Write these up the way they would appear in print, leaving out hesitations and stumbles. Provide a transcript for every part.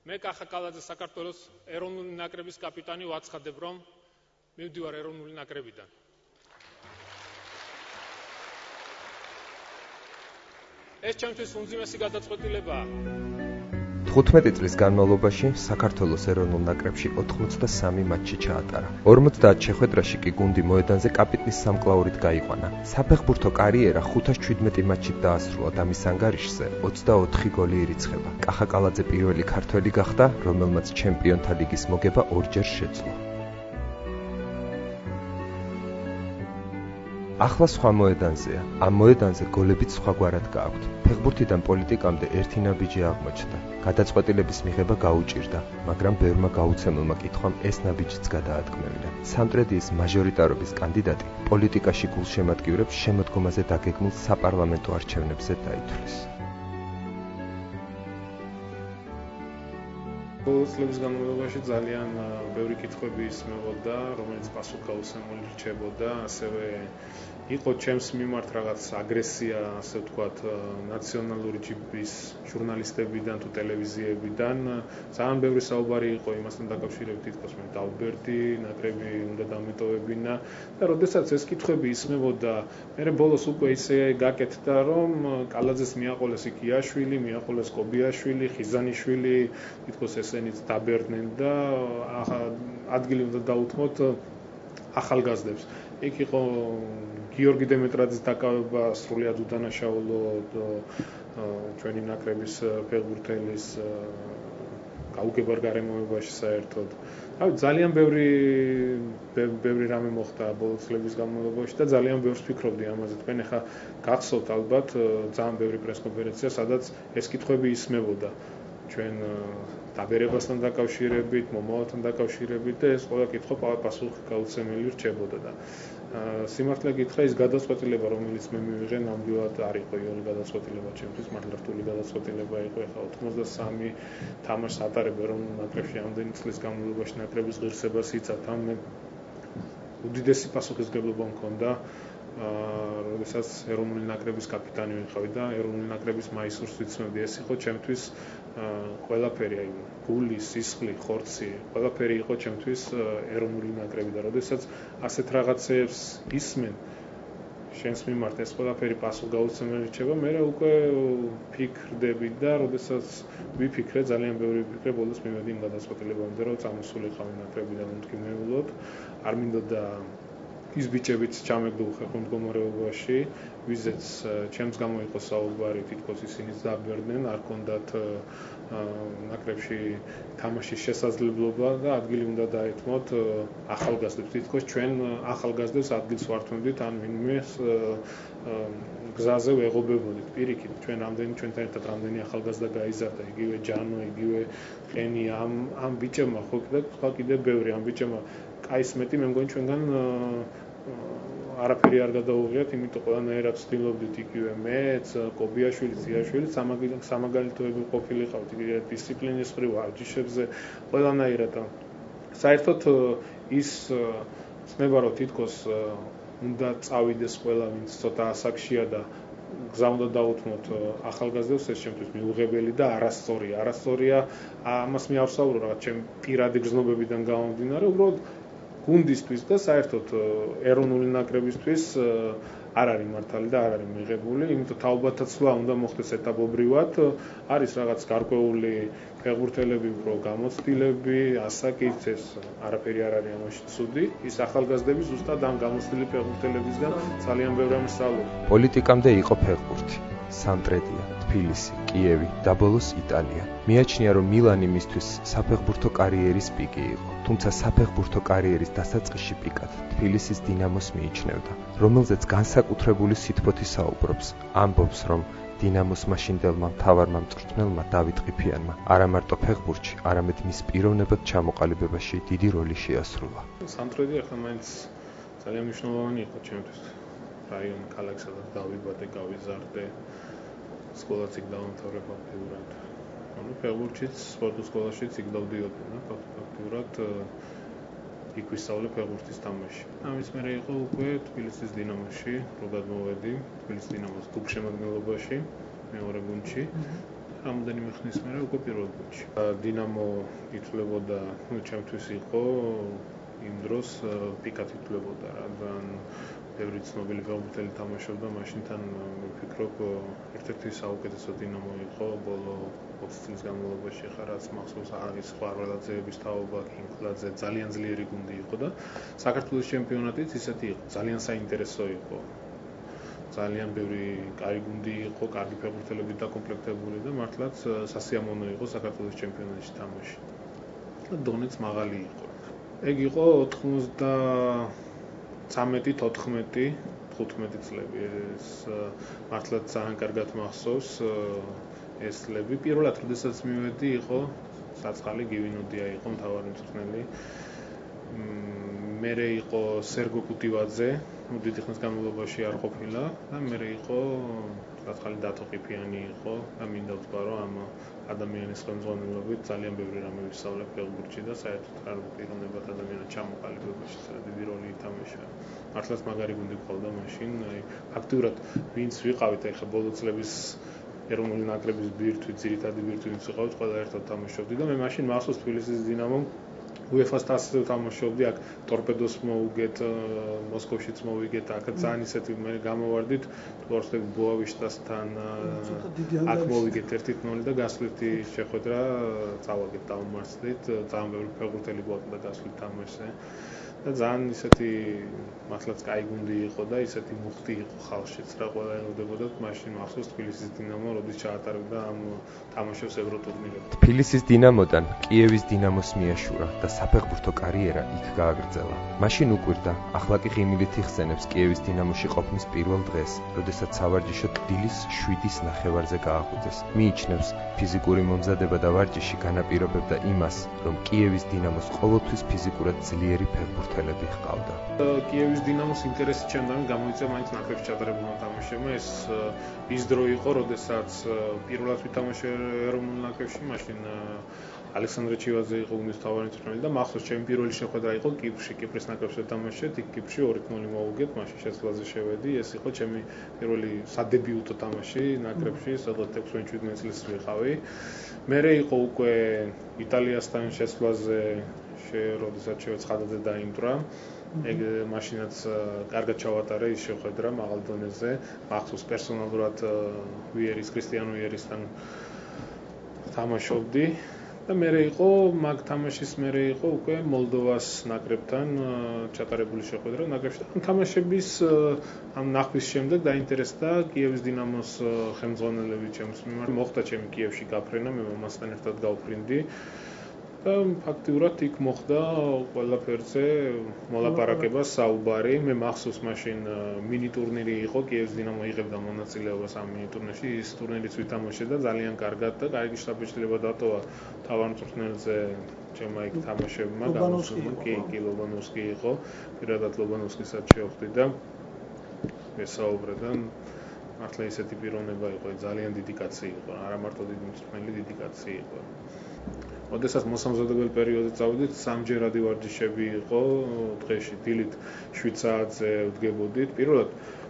მე კახა კალაძე საქართველოს ეროვნული ნაკრების კაპიტანი ვაცხადებ, რომ მივდივარ ეროვნული ნაკრებიდან. ეს ჩემთვის უმძიმესი გადაწყვეტილებაა. 15 წლის განმავლობაში საქართველოს ეროვნულ ნაკრებში 83 მატჩი ჩაატარა. 50 შეხვედრაში კი გუნდი მოედანზე კაპიტნის სამკლაურით გაიყვანა. საფეხბურთო კარიერა 517 მატჩით დაასრულა და მის ანგარიშზე 24 გოლი ირიცხება. კახა კალაძე პირველი ქართველი გახდა, რომელმაც ჩემპიონთა ლიგის მოგება ორჯერ შეძლო. ახლა სხვა მოედანზეა. ამ მოედანზე გოლებიც სხვაგვარად გააქვთ. ფეხბურთიდან პოლიტიკამდე ერთი ნაბიჯი აღმოჩნდა. გადაწყვეტილების მიღება გაუჭირდა, მაგრამ ბევრმა გაუცემელმა კითხვამ ეს ნაბიჯიც გადაადგმევინა. სამტრედიის მაჟორიტარობის კანდიდატი პოლიტიკაში გულშემატკივრებს შემოდგომაზე დაგეგმილ საპარლამენტო არჩევნებზე დაითვლის. ბოლო წლების განმავლობაში ძალიან ბევრი კითხვები ისმებოდა, რომელიც პასუხგაუცემელი რჩებოდა, ასევე იყო ჩემს მიმართ რაღაც აგრესია, ასე ვთქვათ, ნაციონალური ჯიბრის ჟურნალისტებიდან თუ ტელევიზიებიდან. ძალიან ბევრი საუბარი იყო იმასთან დაკავშირებით, თითქოს მე დავბერდი, ნაკრები უნდა დამეტოვებინა და როდესაც ეს კითხვები ისმებოდა, მე ბოლოს უკვე ისე გაკეთდა, რომ კალაძეს მიაყოლეს იკიაშვილი, მიაყოლეს კობიაშვილი, ხიზანიშვილი, თითქოს ესენიც დაბერდნენ და ადგილი უნდა დაუთმოთ ახალგაზრდებს. იქ იყო გიორგი დემეტრაძის დაკავება სრულიად უდანაშაულო ჩვენი ნაკრების ფეხბურთელის გაუგებარ გარემოებაში საერთოდ. ძალიან ბევრი რამე მოხდა ბოლო წლების განმავლობაში და ძალიან ბევრს ვფიქრობდი ამაზე. თქვენ ახლა გახსოვთ ალბათ ძალიან ბევრი პრესკონფერენცია, სადაც ეს კითხვები ისმებოდა ჩვენ დაბერებასთან დაკავშირებით, მომავალთან დაკავშირებით და ეს ყველა კითხვა პასუხგაუცემელი რჩებოდა და სიმართლე გითხრა, ის გადაწყვეტილება, რომელიც მე მივიღე, ნამდვილად არ იყო იოლი გადაწყვეტილება ჩემთვის, მართლა რთული გადაწყვეტილება იყო. ეხლა 83 თამაშს ატარებ ეროვნულ ნაკრებში ამდენი წლის განმავლობაში ნაკრების ღირსებას იცავ, ამ მე უდიდესი პასუხისმგებლობა მქონდა, როდესაც ეროვნული ნაკრების კაპიტანი ვიყავი და ეროვნული ნაკრების მაისურს ვიცნობდი. ეს იყო ჩემთვის ყველაფერი, აი გული, სისხლი, ხორცი, ყველაფერი იყო ჩემთვის ეროვნული ნაკრები და როდესაც ასეთ რაღაცებს ისმენ შენს მიმართ ეს ყველაფერი პასუხგაუცემელი რჩება, მე უკვე ფიქრდები და როდესაც ვიფიქრე, ძალიან ბევრი ვიფიქრე, ბოლოს მივედი იმ გადაწყვეტილებამდე, რომ წამოსულიყავი ნაკრებიდან მდგომარეულად, არ მინდოდა ის ბიჭებიც ჩამეგდო უხერხო მდგომარეობაში, ვიზეც ჩემს გამოიყო საუბარი, თითქოს ისინიც დაბერდნენ, არ ჰქონდათ ნაკრებში თამაშის შესაძლებლობა და ადგილი უნდა დაეთმოთ ახალგაზრდებს. თითქოს ჩვენ ახალგაზრდებს ადგილს ვართმევდით, ან ვინმეს გზაზე ვეღობებოდით. პირიქით, ჩვენთან ერთად რამდენი ახალგაზრდა გაიზარდა, იგივე ჯანო, იგივე ყენი, ამ ბიჭებმა ხო კიდე ბევრი, ამ ბიჭებმა კაის მეტი მე მგონი ჩვენგან არაფერი არ გადაუღიათ, იმიტომ ყველანაირად ვცდილობდით იგივე მეც, კობიაშვილი, ზიაშვილი, სამაგალითოები ყოფილიყავთ იგივე დისციპლინის მხრივ ვარჯიშებზე, ყველანაირად. საერთოდ ის ცნება, რომ თითქოს უნდა წავიდეს ყველა, ვინც ცოტა ასაკშია და გზა უნდა დაუთმოთ ახალგაზრდებს, ეს ჩემთვის მიუღებელი და არასწორია. ამას მე არ ვსაუბრობ რაღაც ჩემ პირადი გრძნობებიდან გამომდინარე, უბრალოდ გუნდისთვის და საერთოდ ეროვნული ნაკრებისთვის არ არის მართალი და არ არის მიღებული, იმიტომ თაობათა ცვლა უნდა მოხდეს ეტაპობრივად, არის რაღაც გარკვეული ფეხბურთელები, უფრო გამოცდილები, ასაკით, ეს არაფერი არ არის ამაში ცუდი, ის ახალგაზრდები ზუსტად ამ გამოცდილი ფეხბურთელებისგან ძალიან ბევრი რამე სწავლობენ. პოლიტიკამდე იყო ფეხბურთი, სამტრედია, თბილისი, კიევი და ბოლოს იტალია. მიაჩნია, რომ მილანი მისთვის საფეხბურთო კარიერის პიკი იყო. თუმცა საფეხბურთო კარიერის დასაწყისში პიკად თბილისის დინამოს მიიჩნევდა, რომელზეც განსაკუთრებული სითბოთი საუბრობს. ამბობს, რომ დინამოს მაშინდელმა მთავარმა მწვრთნელმა დავით ყიფიანმა არა მარტო ფეხბურთში, არამედ მის პიროვნებად ჩამოყალიბებაში დიდი როლი შეასრულა. სამტრედია ახლა მაინც ძალიან მნიშვნელოვანი იყო ჩემთვის. რაიონი, ქალაქი, სადაც დავიბადე, გავიზარდე, სკოლაც იქ დავამთავრე ფაქტიურად. ფეხბურთშიც, სპორტულ სკოლაშიც იქ დავდიოდი, ფაქტიურად იქ ვისწავლე ფეხბურთის თამაში. ამის მერე იყო უკვე თბილისის დინამოში, რო გადმოვედი, თბილისის დინამოს გულშემატკივრობაში, მეორე გუნდში. რამოდენიმე ხნის მერე უკვე პირველ გუნდში. დინამო ითვლებოდა, ჩემთვის იყო იმ დროს პიკად ითვლებოდა რა, ბევრი ცნობილი ფეხბურთელი თამაშობდა, მაშინ თან ვფიქრობ, ერთ-ერთი საუკეთესო დინამო იყო ბოლო 20 წლის განმავლობაში, ხა რაც მახსოვს არის ხვარველაძეების თაობა, კინკლაძე, ძალიან ძლიერი გუნდი იყო და საქართველოს ჩემპიონატიც ისეთი იყო, ძალიან საინტერესო იყო. ძალიან ბევრი კაი გუნდი იყო, კარგი ფეხბურთელებით დაკომპლექტებული და მართლაც სასიამოვნო იყო საქართველოს ჩემპიონატში თამაში. და დონეც მაღალი იყო. ეგ იყო 93-14 წლები. ეს მართლაც ძალიან კარგად მახსოვს ეს წლები. პირველად როდესაც მივედი იყო საწყალი გივინოდია იყო მთავარი მწვრთნელი. მერე იყო სერგო კუტივაძე, დიდი ხნის განმავლობაში არ ყოფილა და მერე იყო საწყალი დათო ყიფიანი იყო და მინდა ვთქვა რომ ამ ადამიანის ხელმძღვანელობით ძალიან ბევრი რამე ვისწავლე ფეხბურთში და საერთოდ არ პიროვნებად ადამიანად ჩამოყალიბებაში დიდი როლი ითამაშა. მართლაც მაგარი გუნდი ყავდა მაშინ, ფაქტურად ვინც ვიყავით ახლა ბოლო წლების ეროვნული ნაკრების ბირთვი, ძირითადი ბირთვი ვინც ვიყავით, ყველა ერთად თამაშობდი და მე მაშინ მახსოვს თბილისის დინამომ UEFA-ს თასზე თამაშობდი, აქ ტორპედოს მოვუგეთ, მოსკოვშიც მოვიგეთ, აქ ძალიან ისეთი მე გამოვარდით, თუ არ ვცდები ბოავიშტასთან, აქ მოვიგეთ 1-0 და გასვლითი შეხვედრა წავაგეთ დავმარცხდით, ძალიან ბევრი ფეხბურთელი გვაქვს და გასვლით თამაშზე. და ძალიან ისეთი მართლაც კაი გუნდი იყო და ისეთი მუხტი იყო ხალხშიც რა ყველა ელოდებოდა მაშინ მახსოვს თბილისის დინამო როდის ჩაატარებდა ამ თამაშებს ევროტურნირებში. თბილისის დინამოდან კიევის დინამოს მიაშურა და საფეხბურთო კარიერა იქ გააგრძელა. მაშინ უკვირდა, ახლა კი ღიმილით იხსენებს კიევის დინამოში ყოფნის პირველ დღეს, როდესაც სავარჯიშოდ დილის 7-ის ნახევარზე გააღვიძეს. მიიჩნევს, ფიზიკური მომზადება და ვარჯიში განაპირობებდა იმას, რომ კიევის დინამოს ყოველთვის ფიზიკურად ძლიერი ფეხბურთელები ჰყავდა. კიევის დინამოს ინტერესი ჩემთან გამოიწვია მაინც ნაკრებში ჩატარებულმა თამაშებმა. ის დრო იყო, როდესაც პირველად ვითამაშე ეროვნულ ნაკრებში, მაშინ ალექსანდრე ჩივაძე იყო გუნდის მთავარი მწვრთნელი და მახსოვს ჩემი პირველი შეხვედრა იყო კიპრში, კიპრის ნაკრებში ვთამაშეთ, იქ კიპრში 2-0 მოვუგეთ, მაშინ შეცვლაზე შევედი, ეს იყო ჩემი პირველი სადებიუტო თამაში ნაკრებში, სადღაც 16-17 წლის ვიყავი. მერე იყო უკვე იტალიასთან შეცვლაზე როდესაც ცხადაძე დაიმტვრა, ეგ მაშინაც კარგად ჩავატარე ის შეხვედრა მაღალ დონეზე, მახსოვს პერსონალურად ვიერის, კრისტიანო ვიერისთან თამაშობდი და მერე იყო მაგ თამაშის მერე იყო უკვე მოლდოვას ნაკრებთან ჩატარებული შეხვედრა ნაკრებში. ამ თამაშების ამ ნახვის შემდეგ დაინტერესდა კიევის დინამოს ხელმძღვანელები ჩემს მიმართ. მოხდა ჩემი კიევში გაფრენა, მე მამასთან ერთად გავფრინდი. და ფაქტიურად იქ მოხდა ყველაფერზე მოლაპარაკება, საუბარი. მე მახსოვს მაშინ მინი ტურნირი იყო, კიევის დინამო იღებდა მონაწილეობას ამ მინი ტურნირში, ის ტურნირიც ვითამაშე და ძალიან კარგად და კარგი შთაბეჭდილება დატოვა თავარ მწვრთნელზე ჩემმა იქ თამაშებმა, კი ლობანოვსკი იყო, პირადად ლობანოვსკისაც შევხვდი და ვესაუბრე და მართლა ისეთი პიროვნება იყო, ძალიან დიდი კაცი იყო, არა მარტო დიდი მწვრთნელი, დიდი კაცი იყო. როდესაც მოსამზადებელ პერიოდზე წავედით, სამჯერადი ვარჯიშები იყო დღეში, დილით 7 საათზე ვდგებოდით.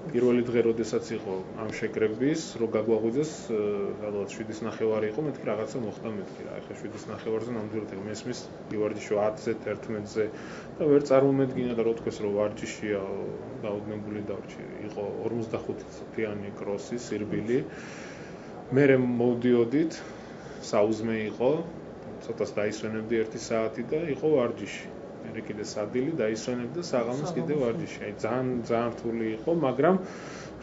პირველი დღე როდესაც იყო ამ შეკრების, რო გაგვაღვიძეს, რაღაც 7:30 იყო, მეთქი რაღაცა მოხდა მეთქი რა. ეხლა 7:30-ზე ნამდვილად მესმის ვარჯიშო 10-ზე, 11-ზე და ვერ წარმომედგინა და რო თქვეს რომ ვარჯიშია, გაუდნებული დარჩი. იყო 45 წუთიანი კროსი, სირბილი. მერე მოვდიოდით, საუზმე იყო ცოტას დაისვენებდი 1 საათი და იყო ვარჯიში. მე კიდე სადილი დაისვენებდი და საღამოს კიდე ვარჯიში. აი ძალიან რთული იყო, მაგრამ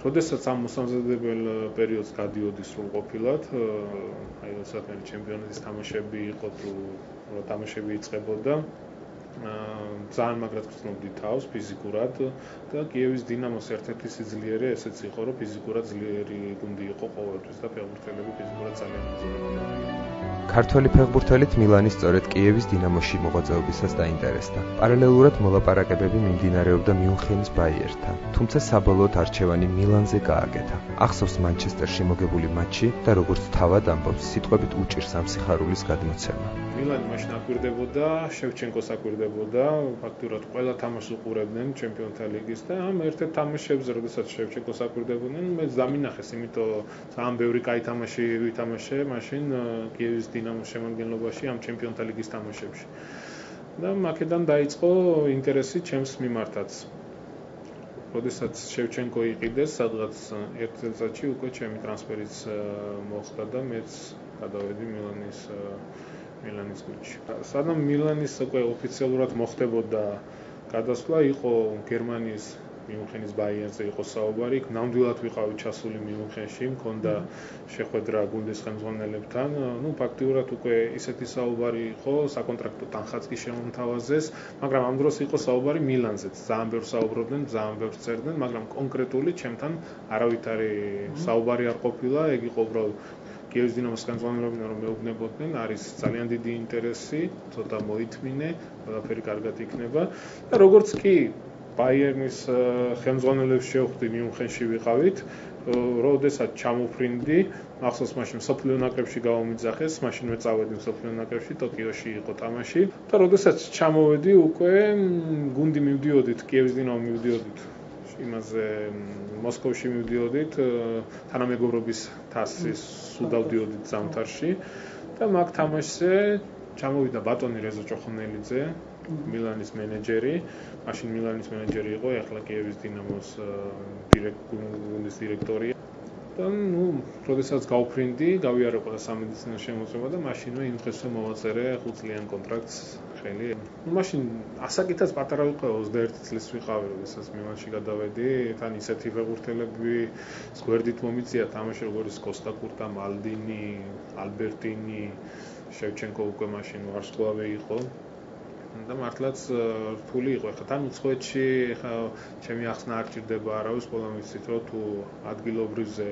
როდესაც ამ მოსამზადებელ პერიოდს გადიოდი სრულყოფილად, აი როდესაც მე ჩემპიონატის თამაშები იყო თუ თამაშები იწყებოდა, ძალიან მაგრად გრძნობდი თავს ფიზიკურად და კიევის დინამოს ერთ-ერთი სიძლიერე ესეც იყო, რომ ფიზიკურად ძლიერი გუნდი იყო ყოველთვის და ფეხბურთელები ფიზიკურად ძალიან მძიმე. ქართველი ფეხბურთელით მილანი სწორედ კიევის დინამოში მოღვაწეობისას დაინტერესდა. პარალელურად მოლაპარაკებები მიმდინარეობდა მიუნხენის ბაიერთან, თუმცა საბოლოოდ არჩევანი მილანზე გააკეთა. ახსოვს მანჩესტერში მოგებული მატჩი და როგორც თავად ამბობს, სიტყვებით უჭირს ამ სიხარულის გადმოცემა. მილანი მაშინ აკვირდებოდა, შევჩენკოს აკვირდებოდა, ფაქტურად ყველა თამაშს უყურებდნენ ჩემპიონთა ლიგის და ამ ერთ-ერთ თამაშებზე, როდესაც შევჩენკოს აკვირდებოდნენ, მეც დამინახეს, იმიტომ ძალიან ბევრი კაი თამაში ვითამაშე მაშინ კიევის დინამოს შემადგენლობაში ამ ჩემპიონთა ლიგის თამაშებში. და აქედან დაიწყო ინტერესი ჩემს მიმართაც. როდესაც შევჩენკო იყიდეს, სადღაც ერთ წელიწადში უკვე ჩემი ტრანსფერიც მოხდა და მეც გადავედი მილანის გუნდში. სანამ მილანის უკვე ოფიციალურად მოხდებოდა გადასვლა, იყო გერმანიის მიუნხენის ბაიერნზე იყო საუბარი, ნამდვილად ვიყავი ჩასული მიუნხენში, მქონდა შეხვედრა გუნდის ხელმძღვანელებთან. ფაქტიურად უკვე ისეთი საუბარი იყო, საკონტრაქტო თანხაც კი შემომთავაზეს, მაგრამ ამ დროს იყო საუბარი მილანზეც. ძალიან ბევრს საუბრობდნენ, ძალიან ბევრს წერდნენ, მაგრამ კონკრეტული ჩემთან არავითარი საუბარი არ ყოფილა, ეგ იყო უბრალოდ კიევის დინამოს ხელმძღვანელობიდან რომ მეუბნებოდნენ, არის ძალიან დიდი ინტერესი, ცოტა მოითმინე, ყველაფერი კარგად იქნება და როგორც კი ბაიერნის ხელმძღვანელებს შევხვდი მიუნხენში ვიყავით, როდესაც ჩამოფრინდი, ახსოვს მაშინ მსოფლიო ნაკრებში გავამიძახეს, მაშინვე წავედი მსოფლიო ნაკრებში, ტოკიოში იყო თამაში და როდესაც ჩამოვედი, უკვე გუნდი მივდიოდით, კიევის დინამო მივდიოდით იმაზე მოსკოვში მივდიოდით, თანამეგობრობის თასის სუდავდიოდით ზამთარში და მაგ თამაშზე ჩამოვიდა ბატონი რეზო ჭოხონელიძე, მილანის მენეჯერი, მაშინ მილანის მენეჯერი იყო, ახლა კიევის დინამოს გუნდის დირექტორია. და როდესაც გავფრინდი, გავიარე ყველა სამედიცინო შემოწმება და მაშინვე იმ დღესვე მოვაწერე 5 წლიან კონტრაქტს ხელი. მაშინ ასაკითაც პატარა ვიყავი, 21 წლის ვიყავი, როდესაც მილანში გადავედი, თან ისეთი ფეხბურთელები გვერდით მომიწია თამაში, როგორც კოსტა კურტა, მალდინი, ალბერტინი, შევჩენკო უკვე მაშინ ვარსკვლავი იყო. და მართლაც რთული იყო. ეხლა თან უცხოეთში ჩემი ახსნა არ ჭირდება არავის, ყველა ვიცით, რომ თუ ადგილობრივზე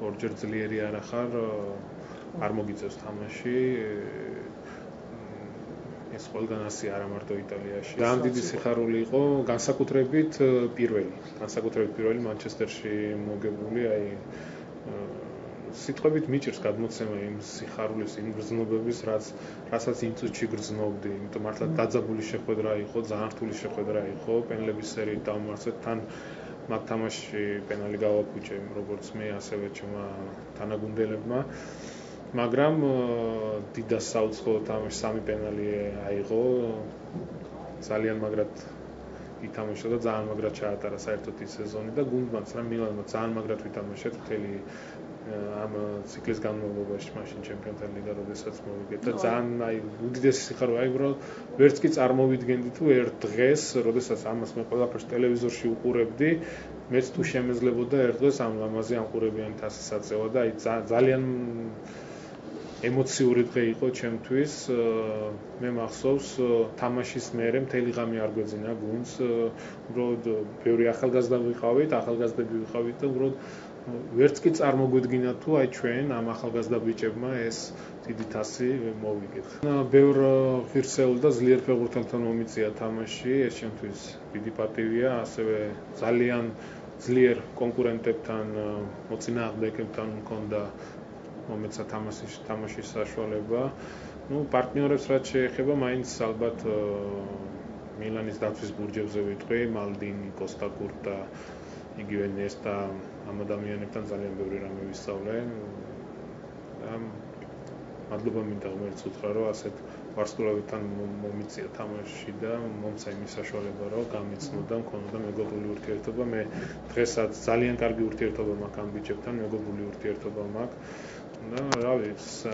ორჯერ ძლიერი არ ახარ, არ მოგიწევს თამაში. ეს ყველგან ასე არა მარტო იტალიაში. ძალიან დიდი სიხარული იყო, განსაკუთრებით პირველი მანჩესტერში მოგებული, სიტყვებით მიჭირს გადმოცემა იმ სიხარულის, იმ გრძნობების, რასაც იმ წუთში გრძნობდი. იმიტომ მართლა დაძაბული შეხვედრა იყო, ძალიან რთული შეხვედრა იყო, პენლების სერიით დავმარცხეთ, თან მაგ თამაშში პენალი გავაფუჭე, როგორც მე, ასევე ჩემმა თანაგუნდელებმა. მაგრამ დიდას საუცხოო თამაში 3 პენალი აიღო, ძალიან მაგრად ითამაშა და ძალიან მაგრად ჩაატარა საერთოდ ის სეზონი და გუნდმაც რა მილანმა ძალიან მაგრად ვითამაშეთ მთელი ამ ციკლის განმავლობაში, მაშინ ჩემპიონთა ლიგა როდესაც მოვიგეთ და ძალიან უდიდესი სიხარული, უბრალოდ ვერც კი წარმოვიდგენდი თუ ერთ დღეს, როდესაც ამას მე ყველაფერს ტელევიზორში უყურებდი, მეც თუ შემეძლებოდა ერთ დღეს ამ ლამაზი ამყურებიანი თასის აწევა და ძალიან ემოციური დღე იყო ჩემთვის. მე მახსოვს თამაშის მერე მთელი ღამე არ გვეძინა გუნდს, უბრალოდ ბევრი ახალგაზრდები ვიყავით და უბრალოდ ვერც კი წარმოგვიდგინა თუ აი ჩვენ ამ ახალგაზრდა ბიჭებმა ეს დიდი თასი მოვიგეთ. ბევრ ღირსეულ და ძლიერ ფეხბურთელთან მომიწია თამაში, ეს ჩემთვის დიდი პატივია, ასევე ძალიან ძლიერ კონკურენტებთან, მოწინააღმდეგებთან მქონდა მომეცა თამაშის საშუალება. პარტნიორებს რაც შეეხება, მაინც ალბათ მილანის დაცვის ბურჯებზე ვიტყვი, მალდინი, კოსტა კურტა, იგივე ნესტა, ამ ადამიანებთან ძალიან ბევრი რამე ვისწავლე. მადლობა მინდა ღმერთს უთხრა, რომ ასეთ ვარსკვლავებთან მომიწია თამაში და მომცა იმის საშუალება, რომ გამიცნო და მქონოდა მეგობრული ურთიერთობა. მე დღესაც ძალიან კარგი ურთიერთობა მაქვს ამ ბიჭებთან, მეგობრული ურთიერთობა მაქვს. და რა ვიცი,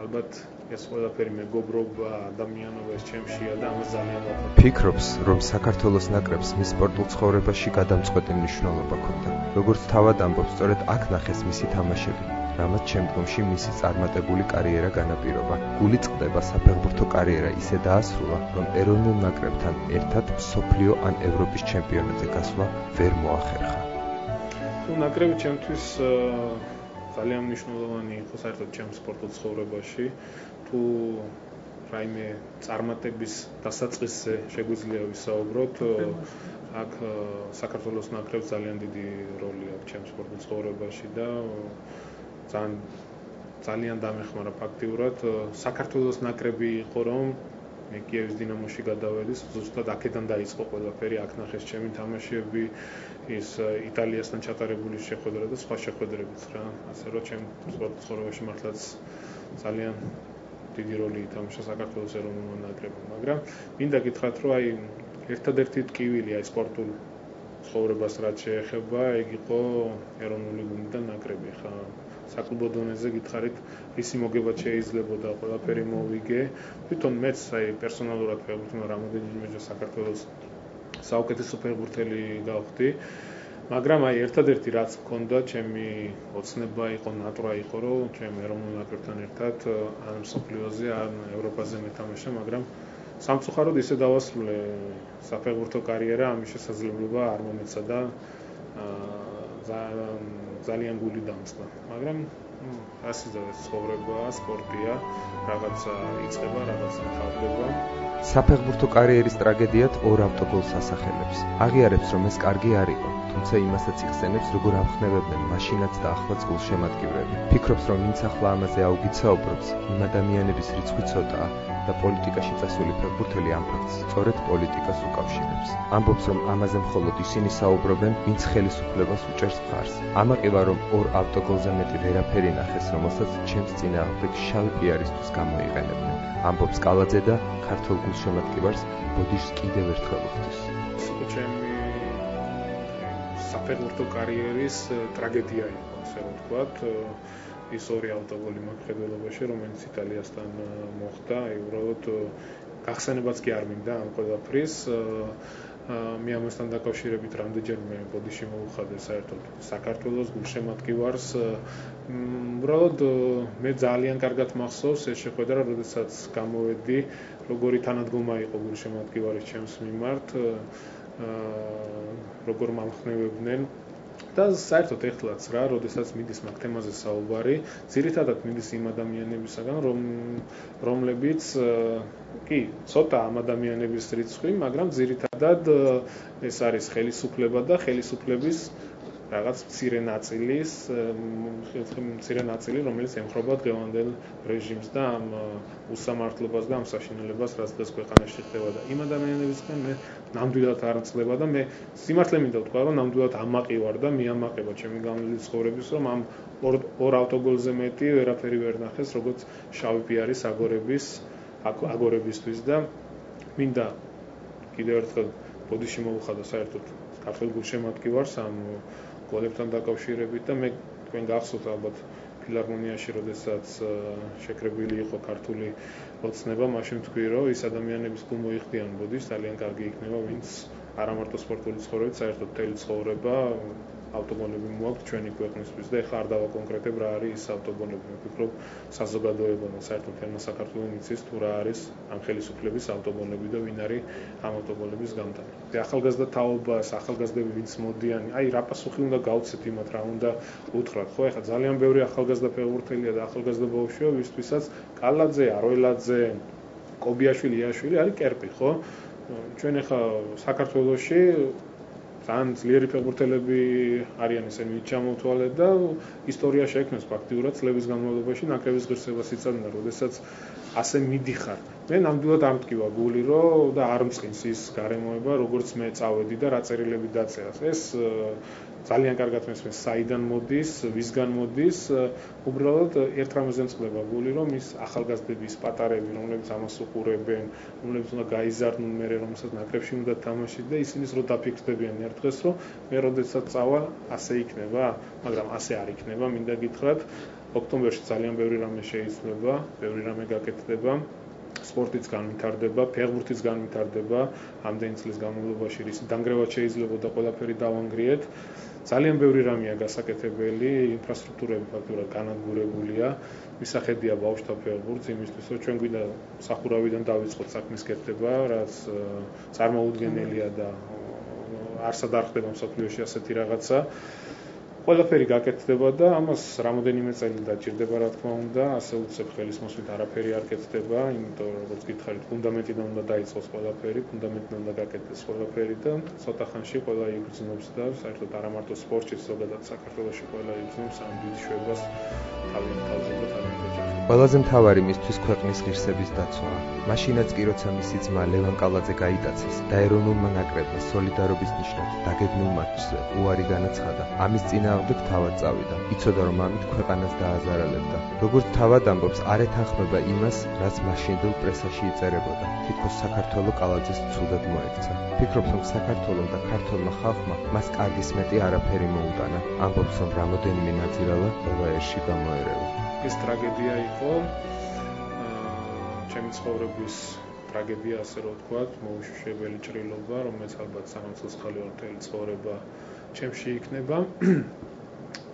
ალბათ ეს ყველაფერი მეგობრობა, ადამიანობა ეს ჩემშია და ამას ძალიან ვაფიქრობ. ფიქრობს, რომ საქართველოს ნაკრებს მის სპორტულ ცხოვრებაში გადამწყვეტი მნიშვნელობა ჰქონდა. როგორც თავად ამბობს, სწორედ აქ ნახეს მისი თამაშები, რამაც შემდგომში მისი წარმატებული კარიერა განაპირობა. გული წყდება საფეხბურთო კარიერა ისე დაასრულა, რომ ეროვნულ ნაკრებთან ერთად მსოფლიო ან ევროპის ჩემპიონატზე გასვლა ვერ მოახერხა. ნაკრები ჩემთვის ძალიან მნიშვნელოვანი იყო საერთოდ ჩემს სპორტულ ცხოვრებაში. თუ რაიმე წარმატების დასაწყისზე შეგვიძლია ვისაუბროთ, აქ საქართველოს ნაკრებს ძალიან დიდი როლი აქვს ჩემს სპორტულ ცხოვრებაში და ძალიან ძალიან დამეხმარა ფაქტიურად. საქართველოს ნაკრები იყო, რომ მე კიევის დინამოში გადავედი, ზუსტად აქედან დაიწყო ყველაფერი, აქ ნახეს ჩემი თამაშები, ის იტალიასთან ჩატარებული შეხვედრა და სხვა შეხვედრებიც რა. ასე რომ ჩემ სპორტ ცხოვრებაში მართლაც ძალიან დიდი როლი ითამაშა საქართველოს ეროვნულ ნაკრებმა, მაგრამ მინდა გითხრათ, რომ აი ერთადერთი ტკივილი აი სპორტულ ცხოვრებას რაც შეეხება, ეგ იყო ეროვნული გუნდი და ნაკრები. ხა საკლუბო დონეზე გითხარით, ისი მოგებად შეიძლებოდა ყველაფერი მოვიგე. თვითონ მეც აი პერსონალურად ფეხბურთელმა რამოდენიმეჯერ საქართველოს საუკეთესო ფეხბურთელი გავხდი. მაგრამ აი ერთადერთი რაც მქონდა, ჩემი ოცნება იყო, ნატრა იყო, რომ ჩემ ეროვნულ ნაკრებთან ერთად ან მსოფლიოზე, ან ევროპაზე მეთამაშა, მაგრამ სამწუხაროდ ისე დავასრულე საფეხბურთო კარიერა, ამის შესაძლებლობა არ მომეცა და ძალიან გული დამწყდა. მაგრამ ასეა ცხოვრება, სპორტია, რაღაცა იწყება, რაღაცა თავდება. საფეხბურთო კარიერის ტრაგედიად ორ ავტოგოლს ასახელებს. აღიარებს, რომ ეს კარგი არ იყო, თუმცა იმასაც იხსენებს, როგორ ამხნევებდნენ მაშინაც და ახლაც გულშემატკივრები. ფიქრობს, რომ ვინც ახლა ამაზე აუგით საუბრობს, იმ ადამიანების რიცხვი ცოტაა და პოლიტიკაში წასული ფეხბურთელი ამ ფაქტს სწორედ პოლიტიკას უკავშირებს. ამბობს, რომ ამაზე მხოლოდ ისინი საუბრობენ, ვინც ხელისუფლებას უჭერს მხარს. ამაყივა, რომ ორ ავტოგოლზე მეტი ვერაფერი ნახეს, რომელსაც ჩემს წინააღმდეგ შავი პიარისთვის გამოიყენებდნენ. ამბობს კალაძე და ქართულ გულშემატკივარს ბოდიშს კიდევ ერთხელ უხდის. ჩემი საფეხბურთო კარიერის ტრაგედია იყო, ასე რომ ვთქვათ. ის ორი ავტოგოლი მხედველობაში, რომელიც იტალიასთან მოხდა, აი უბრალოდ გახსენებაც კი არ მინდა ამ ყველაფრის. მე ამასთან დაკავშირებით რამდენჯერმე ბოდიში მოუხადა საერთოდ საქართველოს გულშემატკივარს. უბრალოდ მე ძალიან კარგად მახსოვს ეს შეხვედრა, როდესაც გამოვედი, როგორი თანადგომა იყო გულშემატკივარის ჩემს მიმართ, როგორ მამხნევებდნენ. და საერთოდ ეხლაც რა, როდესაც მიდის მაგ თემაზე საუბარი, ძირითადად მიდის იმ ადამიანებისაგან, რომლებიც კი, ცოტა ამ ადამიანების რიცხვი, მაგრამ ძირითადად ეს არის ხელისუფლება და ხელისუფლების რაღაც მცირე ნაწილი, რომელიც ემხრობა დღევანდელ რეჟიმს და ამ უსამართლობას და ამ საშინელებას, რაც დღეს ქვეყანაში ხდება და იმ ადამიანებისგან მე ნამდვილად არ მწყდება და მე სიმართლე მინდა ვთქვა, რომ ნამდვილად ამაყივარ და მიამაყება ჩემი განვლილი ცხოვრების, რომ ამ ორ ავტოგოლზე მეტი ვერაფერი ვერ ნახეს, როგორც შავი პიარის აგორებისთვის და მინდა კიდევ ერთხელ ბოდიში მოუხადა საერთოდ ქართულ გულშემატკივარს ამ გოლებთან დაკავშირებით და მე თქვენ გახსოვთ ალბათ ფილარმონიაში, როდესაც შეკრებილი იყო ქართული ოცნება, მაშინ თქვი, რომ ის ადამიანების გულ მოიხდიან ბოდიშს, ძალიან კარგი იქნება, ვინც არა მარტო სპორტული ცხოვრებით, საერთოდ მთელი ცხოვრება ავტოგოლები მოაქვს ჩვენი ქვეყნისთვის და ეხლა არ დავაკონკრეტებ რა არის ის ავტოგოლები. მე ვფიქრობ, საზოგადოება და საერთოდ თემა საქართველოს იცის თუ რა არის ამ ხელისუფლების ავტოგოლები და ვინ არის ამ ავტოგოლების გამტანი. და ახალგაზრდა თაობას, ახალგაზრდები ვინც მოდიან, აი რა პასუხი უნდა გავცეთ იმათ, რა უნდა უთხრათ, ხო? ეხლა ძალიან ბევრი ახალგაზრდა ფეხბურთელია და ახალგაზრდა ბავშვია, ვისთვისაც კალაძე, აროელაძე, კობიაშვილი, იაშვილი არის კერპი, ხო? ჩვენ ეხლა საქართველოში ძალიან ძლიერი ფეხბურთელები არიან ესენი ვინც ჩამოთვალეთ და ისტორია შექმნეს ფაქტიურად წლების განმავლობაში ნაკრების ღირსებას იცადნენ, როდესაც ასე მიდიხარ. მე ნამდვილად არ მტკივა გული, რომ და არ მწყინს ის გარემოება, როგორც მე წავედი და რა წერილები დაწერას. ეს ძალიან კარგად მესმის, საიდან მოდის, ვისგან მოდის, უბრალოდ ერთ რამეზე მწყდება გული, რომ ის ახალგაზრდების პატარები, რომლებიც ამას უყურებენ, რომლებიც უნდა გაიზარდნουν მერე, რომელსაც ნაკრებში უნდა თამაშით და ისინი რო დაფიქრდებიან ერთ დღეს, რომ მე როდესაც წავა, ასე იქნება, მაგრამ ასე არ იქნება, მინდა გითხრათ, ოქტომბერში ძალიან ბევრი რამე შეიცვლება, ბევრი რამე გაკეთდება. სპორტიც განვითარდება, ფეხბურთიც განვითარდება, ამდენი წლის განმავლობაში რის დანგრევაც შეიძლება და ყველაფერი დავანგრიეთ. ძალიან ბევრი რამეა გასაკეთებელი, ინფრასტრუქტურები ფაქტურად განადგურებულია. მისახედია ბავშვთა ფეხბურთს იმისთვის, რომ ჩვენ გვინდა სახურავიდან დავიწყოთ საქმის კეთება, რაც წარმოუდგენელია და არსად არ ხდება მსოფლიოში ასეთი რაღაცა. ყველაფერი გაკეთდება და ამას რამოდენიმე წელი დაჭირდება, რა თქმა უნდა, ასე უცებ ხელის მოსვლით არაფერი არ კეთდება, იმიტომ რომ როგორც გითხარით, ფუნდამენტიდან უნდა დაიწყოს ყველაფერი, ფუნდამენტიდან უნდა გაკეთდეს ყველაფერი და ცოტა ხანში ყველა იგრძნობს და საერთოდ არა მარტო სპორტში, ზოგადად საქართველოში ყველა იგრძნობს ამ დიდ შვებას თავიანთ თავზე და თავიანთ ოჯახში. ყველაზე მთავარი მისთვის ქვეყნის ღირსების დაცვაა. მაშინაც კი როცა მისი ძმა ლევან კალაძე გაიტაცეს და ეროვნულმა ნაკრებმა სოლიდარობის ნიშნად დაგეგმილ მატჩზე უარი განაცხადა, ამის წინააღმდეგ თავად წავიდა. იცოდა რომ ამით ქვეყანას დააზარალებდა. როგორც თავად ამბობს, არ ეთანხმება იმას, რაც მაშინდელ პრესაში იწერებოდა. თითქოს საქართველოს კალაძეს ცუდად მოექცა. ფიქრობს, რომ საქართველოს და ქართულმა ხალხმა მას კარგის მეტი არაფერი მოუტანა. ამბობს, რომ რამოდენიმე ნაძირალა ყველა ერში გამოერევა. ეს ტრაგედია იყო, ჩემი ცხოვრების ტრაგედია, ასე რომ ვთქვათ, მოუშვებელი ჭრილობა, რომელიც ალბათ სამართლისხალი ორთელი ცხოვრება ჩემში იქნება.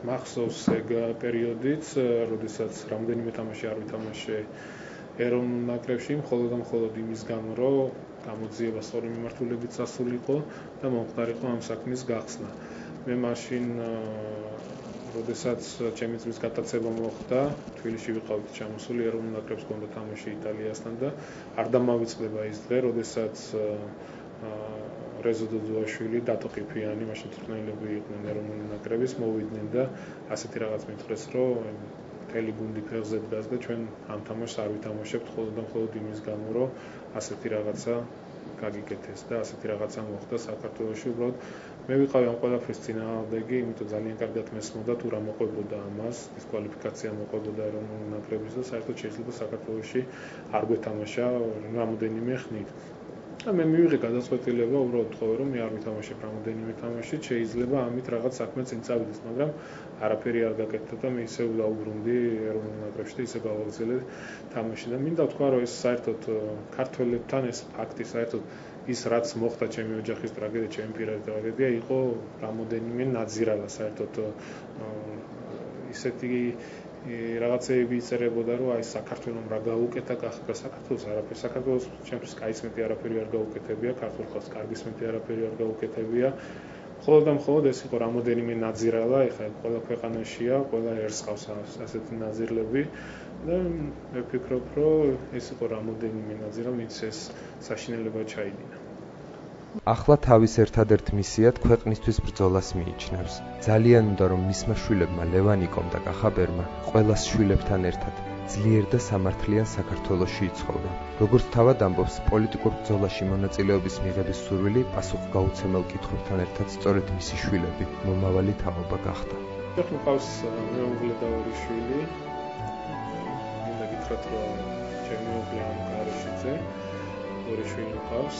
მახსოვს ეგ პერიოდიც, როდესაც რამდენიმე თამაში არ ვითამაშე ეროვნულ ნაკრებში, მხოლოდ იმის გამო, რომ გამოძიება სწორი მიმართულებით სასულიყო და მომხდარიყო ამ საქმის გახსნა. მე მაშინ როდესაც ჩემი ძმის გატაცება მოხდა, თბილისში ვიყავით ჩამოსული, ეროვნულ ნაკრებს ჰქონდა თამაში იტალიასთან და არ დამავიწყდება ის დღე, როდესაც რეზო დოდუაშვილი, დატო ყიფიანი, მაშინ თრთნელები იყვნენ ეროვნული ნაკრების, მოვიდნენ და ასეთი რაღაც მითხრეს, რომ მთელი გუნდი ფეხზე დგას და ჩვენ ამ თამაშს არ ვითამაშებთ მხოლოდ იმის გამო, რომ ასეთი რაღაცა გაგიკეთეს და ასეთი რაღაცა მოხდა საქართველოში. უბრალოდ მე ვიყავი ამ ყველაფრის წინააღმდეგი, იმიტომ ძალიან კარგად მესმოდა თუ რა მოყვებოდა ამას, დისკვალიფიკაცია მოყვებოდა ეროვნული ნაკრების და საერთოდ შეიძლება საქართველოში არ გვეთამაშა რამოდენიმე ხნით. და მე მივიღე გადაწყვეტილება უბრალოდ თხოვე რომ მე არ ვითამაშებ რამოდენიმე თამაშით, შეიძლება ამით რაღაც საქმე წინ წავიდეს, მაგრამ არაფერი არ გაკეთდა და მე ისევ დაუბრუნდი ეროვნულ ნაკრებში და ისე გავაგრძელე თამაში და მინდა ვთქვა რომ ეს საერთოდ ქართველებთან ეს ფაქტი საერთოდ ის რაც მოხდა ჩემი ოჯახის ტრაგედია, ჩემი პირადი ტრაგედია იყო რამოდენიმე ნაძირალა საერთოდ ისეთი რაღაცეები იწერებოდა რომ აი საქართველოს რა გაუკეთა გახდა საქართველოს არაფერი საქართველოს ჩემთვის კაის მეტი არაფერი არ გაუკეთებია ქართულ ხალხს კარგის მეტი არაფერი არ გაუკეთებია მხოლოდ ეს იყო რამოდენიმე ნაძირალა ეხლა ყველა ქვეყანაშია ყველა ერს ყავს ასეთი ნაძირლები და მე ვფიქრობ რომ ეს იყო რამოდენიმე ნაძირა ვინც ეს საშინელება ჩაიდინა ახლა თავის ერთადერთ მისიად ქვეყნისთვის ბრძოლას მიიჩნევს. ძალიან უნდა რომ მისმა შვილებმა ლევანიკომ და კახაბერმა ყველას შვილებთან ერთად ძლიერ და სამართლიან საქართველოში იცხოვრონ. როგორც თავად ამბობს, პოლიტიკურ ბრძოლაში მონაწილეობის მიღების სურვილი პასუხგაუცემელ კითხვებთან ერთად სწორედ მისი შვილები მომავალი თაობა გახდა. ეხლა მყავს მეუღლე და ორი შვილი. მინდა გითხრათ რომ ჩემი მეუღლე ამ გარშეზე ორი შვილი მყავს,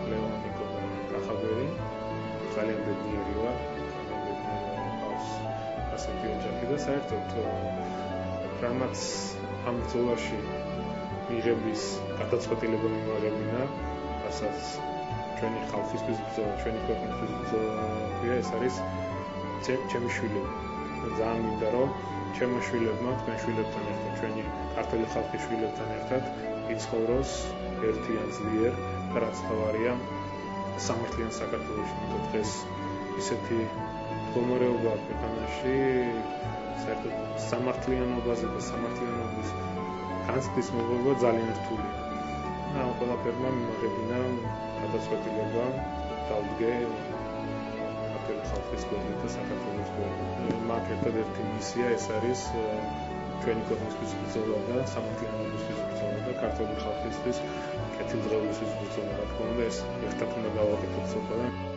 ლევანიკო კახაბერი ძალიან ბედნიერი ვარ, მყავს ასეთი ოჯახი და საერთოდ რამაც ამ ბრძოლაში მიღების გადაწყვეტილება მიმარებინა, რასაც ჩვენი ხალხისთვის ბრძოლა, ჩვენი ქვეყნისთვის ბრძოლაა, ეს არის ჩემი შვილები. ძალიან მინდა რომ ჩემო შვილებმა, თქვენ შვილებთან ერთად, ჩვენი ქართული ხალხის შვილებთან ერთად იცხოვროს ერთიან ძლიერ და რაც თავარია სამართლიან საქართველოში, იმიტომ დღეს ისეთი მდგომარეობა ქვეყანაში საერთოდ სამართლიანობაზე და სამართლიანობის განცდის მიღება ძალიან რთულია. და ამ ყველაფერმა მიმაღებინა გადაწყვეტილება დავდგე ქართული ხალხის გვერდით და საქართველოს გვერდით. მათ ერთადერთი მისია ეს არის ჩვენი ქვეყნისთვის ბრძოლა და სამართლიანობისთვის ბრძოლა და ქართული ხალხისთვის კეთილდღეობისთვის ბრძოლა. რა თქმა უნდა, ეს ერთად უნდა გავაკეთოთ სოფლად.